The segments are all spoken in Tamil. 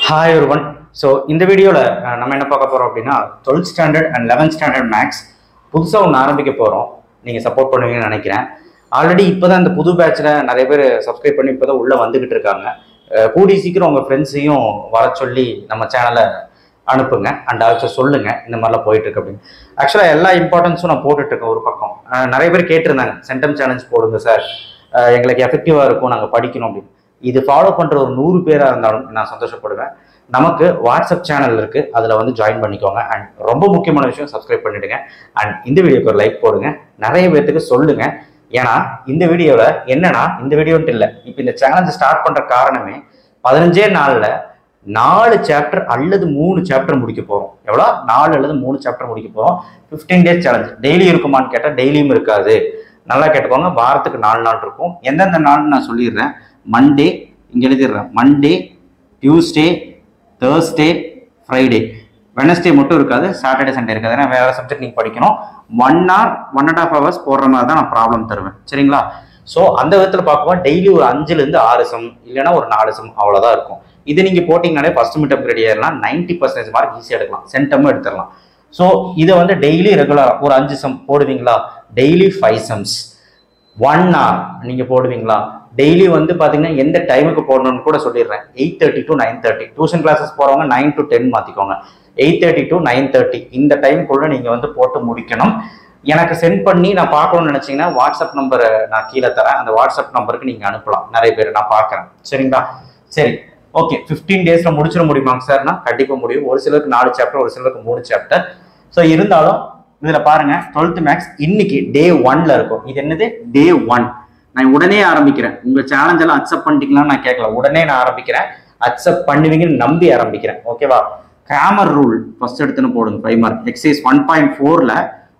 Hi everyone. So இந்த வீடியோல நம்ம என்ன பார்க்க போறோம் அப்படின்னா 12th standard and 11th standard maths புதுசா ஒன்று ஆரம்பிக்க போறோம். நீங்க சப்போர்ட் பண்ணுவீங்கன்னு நினைக்கிறேன். ஆல்ரெடி இப்போதான் இந்த புது பேட்ச்ல நிறைய பேர் சப்ஸ்கிரைப் பண்ணி இப்போதான் உள்ள வந்துகிட்டு இருக்காங்க. கூடி சீக்கிரம் உங்க ஃப்ரெண்ட்ஸையும் வர சொல்லி நம்ம சேனலை அனுப்புங்க அண்ட் ஆல்சோ சொல்லுங்க இந்த மாதிரிலாம் போயிட்டு இருக்கு அப்படின்னு. ஆக்சுவலா எல்லா இம்பார்ட்டன்ஸும் நான் போட்டுட்டு இருக்கேன் ஒரு பக்கம். நிறைய பேர் கேட்டிருந்தாங்க சென்டம் சேலஞ்ச் போடுங்க சார், எங்களுக்கு எஃபெக்டிவா இருக்கும், நாங்கள் படிக்கணும் அப்படின்னு. இது ஃபாலோ பண்ற ஒரு 100 பேரா இருந்தாலும் நான் சந்தோஷப்படுவேன். நமக்கு வாட்ஸ்அப் சேனல் இருக்கு, அதுல வந்து ஜாயின் பண்ணிக்கோங்க. அண்ட் ரொம்ப முக்கியமான விஷயம் சப்ஸ்கிரைப் பண்ணிடுங்க. அண்ட் இந்த வீடியோக்கு ஒரு லைக் போடுங்க, நிறைய பேர்த்துக்கு சொல்லுங்க. ஏன்னா இந்த வீடியோல என்னன்னா, இந்த வீடியோன்ட்டு இல்லை, இப்போ இந்த சேனல் ஸ்டார்ட் பண்ற காரணமே 15 நாள்ல 4 சாப்டர் அல்லது 3 சாப்டர் முடிக்க போறோம். எவ்வளோ? 4 அல்லது 3 சாப்டர் முடிக்க போறோம். 15 டேஸ் சேலஞ்ச். டெய்லி இருக்குமான்னு கேட்டால் டெய்லியும் இருக்காது. நல்லா கேட்டுக்கோங்க, வாரத்துக்கு 4 நாள் இருக்கும். எந்தெந்த நாள்னு நான் சொல்லிடுறேன். மண்டே, இங்கே எழுதிடுறேன், Monday, Tuesday, Thursday, Friday. Wednesday மட்டும் இருக்காது, சாட்டர்டே சண்டே இருக்காது. ஏன்னா வேற சப்ஜெக்ட் நீங்கள் படிக்கணும். 1 hour 1.5 hours போடுற மாதிரி தான் நான் ப்ராப்ளம் தருவேன், சரிங்களா? ஸோ அந்த விதத்தில் பார்க்கும்போது டெய்லி ஒரு 5லேருந்து 6 சம், இல்லைன்னா ஒரு 4 சம் அவ்வளோதான் இருக்கும். இது நீங்கள் போட்டிங்கனாலே ஃபர்ஸ்ட் மிட்டம் ரெடி ஆயிடலாம். 90% மார்க் ஈஸியாக எடுக்கலாம், சென்டமும் எடுத்துடலாம். ஸோ இதை வந்து டெய்லி ரெகுலராக ஒரு 5 சம் போடுவீங்களா? டெய்லி 5 சம்ஸ் 1 hour நீங்கள் போடுவீங்களா? டெய்லி வந்து பார்த்தீங்கன்னா எந்த டைமுக்கு போடணும்னு கூட சொல்லிடுறேன். 8:30 to 9:30. டியூஷன் கிளாஸஸ் போகிறவங்க 9 to 10 மாற்றிக்கோங்க. 8:30 to 9:30 இந்த டைமுக்குள்ள நீங்கள் வந்து போட்டு முடிக்கணும். எனக்கு சென்ட் பண்ணி நான் பார்க்கணும்னு நினச்சிங்கன்னா வாட்ஸ்அப் நம்பரை நான் கீழே தரேன். அந்த வாட்ஸ்அப் நம்பருக்கு நீங்கள் அனுப்பலாம். நிறைய பேர் நான் பார்க்குறேன், சரிங்களா? சரி, ஓகே. 15 டேஸில் முடிச்சிட முடியுமாங்க சார்னா கண்டிப்பாக முடியும். ஒரு சிலருக்கு 4 சாப்டர், ஒரு சிலருக்கு 3 சாப்டர். ஸோ இருந்தாலும் இதில் பாருங்க, 12th மேக்ஸ் இன்னைக்கு டே 1ல இருக்கும். இது என்னது? டே 1. நான் உடனே ஆரம்பிக்கிறேன். உங்க சேலஞ்ச் எல்லாம் அக்செப்ட் பண்ணிட்டீங்களான்னு நான் கேட்கல. உடனே நான் ஆரம்பிக்கிறேன். அக்செப்ட் பண்ணுவீங்கன்னு நம்பி ஆரம்பிக்கிறேன், ஓகேவா? கிராமர் ரூல் ஃபர்ஸ்ட் எடுத்துன்னு போடுங்க. 5 மார்க். எக்ஸசைஸ் 1.4ல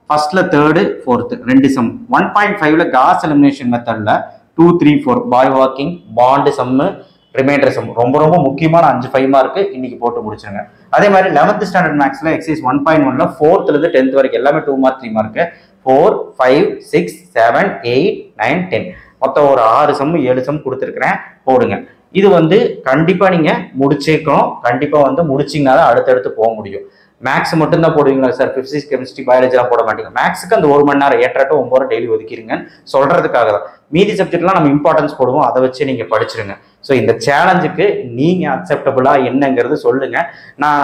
ஃபர்ஸ்ட்ல 3rd 4th 2 some. 1.5ல Gauss elimination மெத்தட்ல 2 3 4 பாய் வாக்கிங், பாண்ட் சம்மு, ரிமைண்டர் சம். ரொம்ப ரொம்ப முக்கியமான 5 மார்க்கு இன்னைக்கு போட்டு முடிச்சிருங்க. அதே மாதிரி 11th ஸ்டாண்டர்ட் மேக்ஸ்ல எக்ஸசைஸ் 1.1ல 4th ல 10th வரைக்கும் எல்லாமே 2 மார்க் 3 மார்க்கு. 4 5 6 7 8 9 10 மொத்தம் ஒரு 6 சம் 7 சம் கொடுத்துருக்கிறேன், போடுங்க. இது வந்து கண்டிப்பா நீங்க முடிச்சிருக்கணும். கண்டிப்பா வந்து முடிச்சிங்கன்னா தான் அடுத்தடுத்து போக முடியும். மேக்ஸ் மட்டும் தான் போடுவீங்களா சார்? பிசிக்ஸ், கெமிஸ்ட்ரி, பயாலஜி எல்லாம் போட மாட்டீங்க. மேக்ஸுக்கு அந்த 1 மணி நேரம் 8 to 9 டெய்லி ஒதுக்கிருங்கன்னு சொல்றதுக்காக தான். மீதி சப்ஜெக்ட்லாம் நம்ம இம்பார்ட்டன்ஸ் போடுவோம், அதை வச்சு நீங்க படிச்சிருங்க. ஸோ இந்த சேலஞ்சுக்கு நீங்க அக்செப்டபிளா என்னங்கிறது சொல்லுங்க. நான்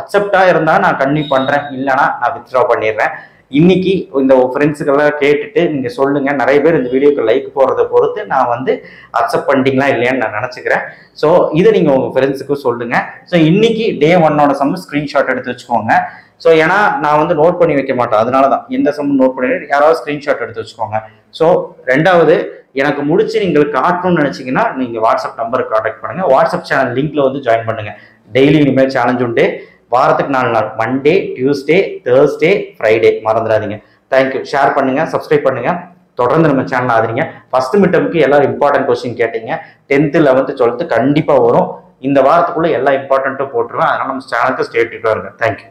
அக்செப்டா இருந்தா நான் கன்டினியூ பண்றேன், இல்லைன்னா நான் வித்ட்ரா பண்ணிடுறேன். இன்னைக்கு இந்த ஃப்ரெண்ட்ஸுக்கெல்லாம் கேட்டுட்டு நீங்க சொல்லுங்க. நிறைய பேர் இந்த வீடியோக்கு லைக் போடுறதை பொறுத்து நான் வந்து அக்செப்ட் பண்ணிட்டீங்களா இல்லையான்னு நான் நினைச்சுக்கிறேன். ஸோ இதை நீங்க உங்க ஃப்ரெண்ட்ஸுக்கு சொல்லுங்க. ஸோ இன்னைக்கு டே 1ஓட சம் ஸ்கிரீன்ஷாட் எடுத்து வச்சுக்கோங்க. ஸோ ஏன்னா நான் வந்து நோட் பண்ணி வைக்க மாட்டேன், அதனாலதான் எந்த சம் நோட் பண்ணி யாராவது ஸ்கிரீன்ஷாட் எடுத்து வச்சுக்கோங்க. ஸோ 2வது, எனக்கு முடிச்சு நீங்கள் காட்டணும்னு நினைச்சீங்கன்னா நீங்க வாட்ஸ்அப் நம்பருக்கு கான்டாக்ட் பண்ணுங்க. வாட்ஸ்அப் சேனல் லிங்க்ல வந்து ஜாயின் பண்ணுங்க. டெய்லி இனிமேல் சேலஞ்ச் உண்டு. வாரத்துக்கு 4 நாள், மண்டே, டியூஸ்டே, தேர்ஸ்டே, ஃப்ரைடே. மறந்துடாதீங்க. தேங்க்யூ. ஷேர் பண்ணுங்க, சப்ஸ்கிரைப் பண்ணுங்க, தொடர்ந்து நம்ம சேனல் ஆதரிங்க. ஃபர்ஸ்ட் மிட்டமுக்கு எல்லாரும் இம்பார்ட்டன்ட் கொஸ்டின் கேட்டீங்க. 10th 11th 12th கண்டிப்பா வரும். இந்த வாரத்துக்குள்ள எல்லா இம்பார்ட்டன்ட்டும் போட்டுருவேன். அதனால நம்ம சேனலுக்கு ஸ்டே டியூட்டா இருங்க. தேங்க்யூ.